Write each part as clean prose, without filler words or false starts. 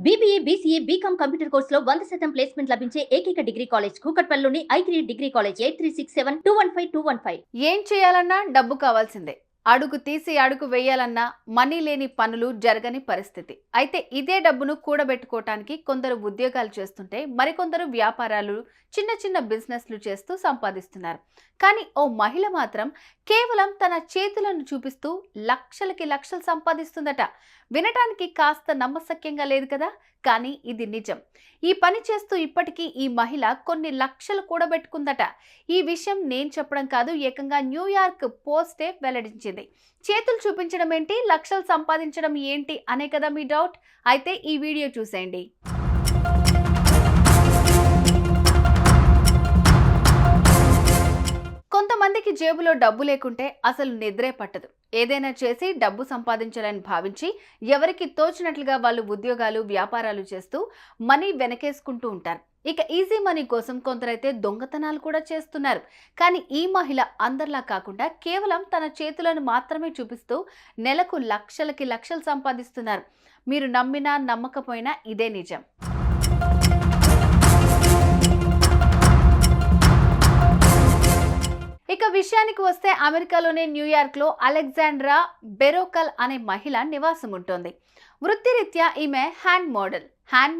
BBA, BCA, BCom computer కోర్సులో 100% placement లభించే ఏకైక డిగ్రీ కాలేజ్ కూకట్పల్లిలోని i3 డిగ్రీ కాలేజ్ 8367215215. ఏం చేయాలన్నా డబ్బు కావాల్సిందే. అడుగు తీసి అడుగు వేయాలన్నా మనీ లేని పనులు జరగని పరిస్థితి. అయితే ఇదే డబ్బును కూడబెట్టుకోవటానికి కొందరు ఉద్యోగాలు చేస్తుంటే మరికొందరు వ్యాపారాలు చిన్న చిన్న బిజినెస్లు చేస్తూ సంపాదిస్తున్నారు. కానీ ఓ మహిళ మాత్రం కేవలం తన చేతులను చూపిస్తూ లక్షలకి లక్షలు సంపాదిస్తుందట. వినటానికి కాస్త నమ్మశక్యంగా లేదు కదా, కానీ ఇది నిజం. ఈ పని చేస్తూ ఇప్పటికీ ఈ మహిళ కొన్ని లక్షలు కూడబెట్టుకుందట. ఈ విషయం నేను చెప్పడం కాదు, ఏకంగా న్యూయార్క్ పోస్టే వెల్లడించింది. చేతులు చూపించడం ఏంటి, లక్షలు సంపాదించడం ఏంటి అనే కదా మీ డౌట్. అయితే ఈ వీడియో చూసేయండి. కొంతమందికి జేబులో డబ్బు లేకుంటే అసలు నిద్రే పట్టదు. ఏదైనా చేసి డబ్బు సంపాదించాలని భావించి ఎవరికి తోచినట్లుగా వాళ్ళు ఉద్యోగాలు వ్యాపారాలు చేస్తూ మనీ వెనకేసుకుంటూ ఉంటారు. ఇక ఈజీ మనీ కోసం కొందరైతే దొంగతనాలు కూడా చేస్తున్నారు. కానీ ఈ మహిళ అందరిలా కాకుండా కేవలం తన చేతులను మాత్రమే చూపిస్తూ నెలకు లక్షలకి లక్షలు సంపాదిస్తున్నారు. మీరు నమ్మినా నమ్మకపోయినా ఇదే నిజం. ఇక విషయానికి వస్తే అమెరికాలోని న్యూయార్క్లో అలెగ్జాండ్రా బెరోకల్ అనే మహిళ నివాసం ఉంటుంది. వృత్తిరీత్యా ఈమె హ్యాండ్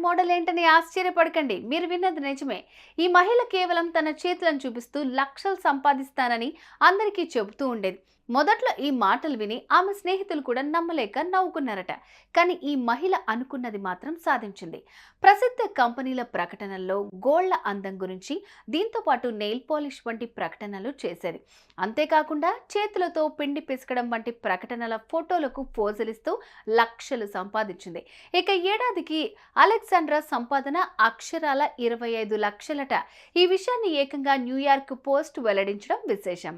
మోడల్ ఏంటని ఆశ్చర్యపడకండి, మీరు విన్నది నిజమే. ఈ మహిళ కేవలం తన చేతులను చూపిస్తూ లక్షలు సంపాదిస్తానని అందరికీ చెబుతూ ఉండేది. మొదట్లో ఈ మాటలు విని ఆమె స్నేహితులు కూడా నమ్మలేక నవ్వుకున్నారట. కానీ ఈ మహిళ అనుకున్నది మాత్రం సాధించింది. ప్రసిద్ధ కంపెనీల ప్రకటనల్లో గోళ్ల అందం గురించి, దీంతో పాటు నెయిల్ పాలిష్ వంటి ప్రకటనలు చేసేది. అంతేకాకుండా చేతులతో పిండి పిసకడం వంటి ప్రకటనల ఫోటోలకు పోజులిస్తూ లక్షలు సంపాదించింది. ఇక ఏడాదికి అలెగ్జాండ్రా సంపాదన అక్షరాల 25 లక్షలట. ఈ విషయాన్ని ఏకంగా న్యూయార్క్ పోస్ట్ వెల్లడించడం విశేషం.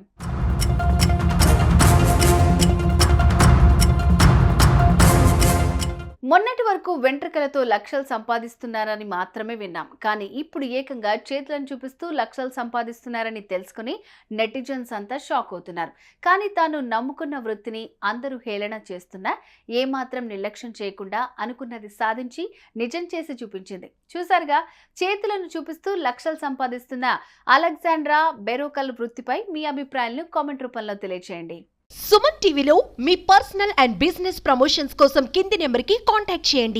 మొన్నటి వరకు వెంట్రుకలతో లక్షలు సంపాదిస్తున్నారని మాత్రమే విన్నాం. కానీ ఇప్పుడు ఏకంగా చేతులను చూపిస్తూ లక్షలు సంపాదిస్తున్నారని తెలుసుకుని నెటిజన్స్ అంతా షాక్ అవుతున్నారు. కానీ తాను నమ్ముకున్న వృత్తిని అందరూ హేళన చేస్తున్నా ఏమాత్రం నిర్లక్ష్యం చేయకుండా అనుకున్నది సాధించి నిజం చేసి చూపించింది. చూసారుగా, చేతులను చూపిస్తూ లక్షలు సంపాదిస్తున్న అలెగ్జాండ్రా బెరోకల్ వృత్తిపై మీ అభిప్రాయాలను కామెంట్ రూపంలో తెలియజేయండి. సుమన్ టీవీలో మీ పర్సనల్ అండ్ బిజినెస్ ప్రమోషన్స్ కోసం కింది నెంబర్కి కాంటాక్ట్ చేయండి.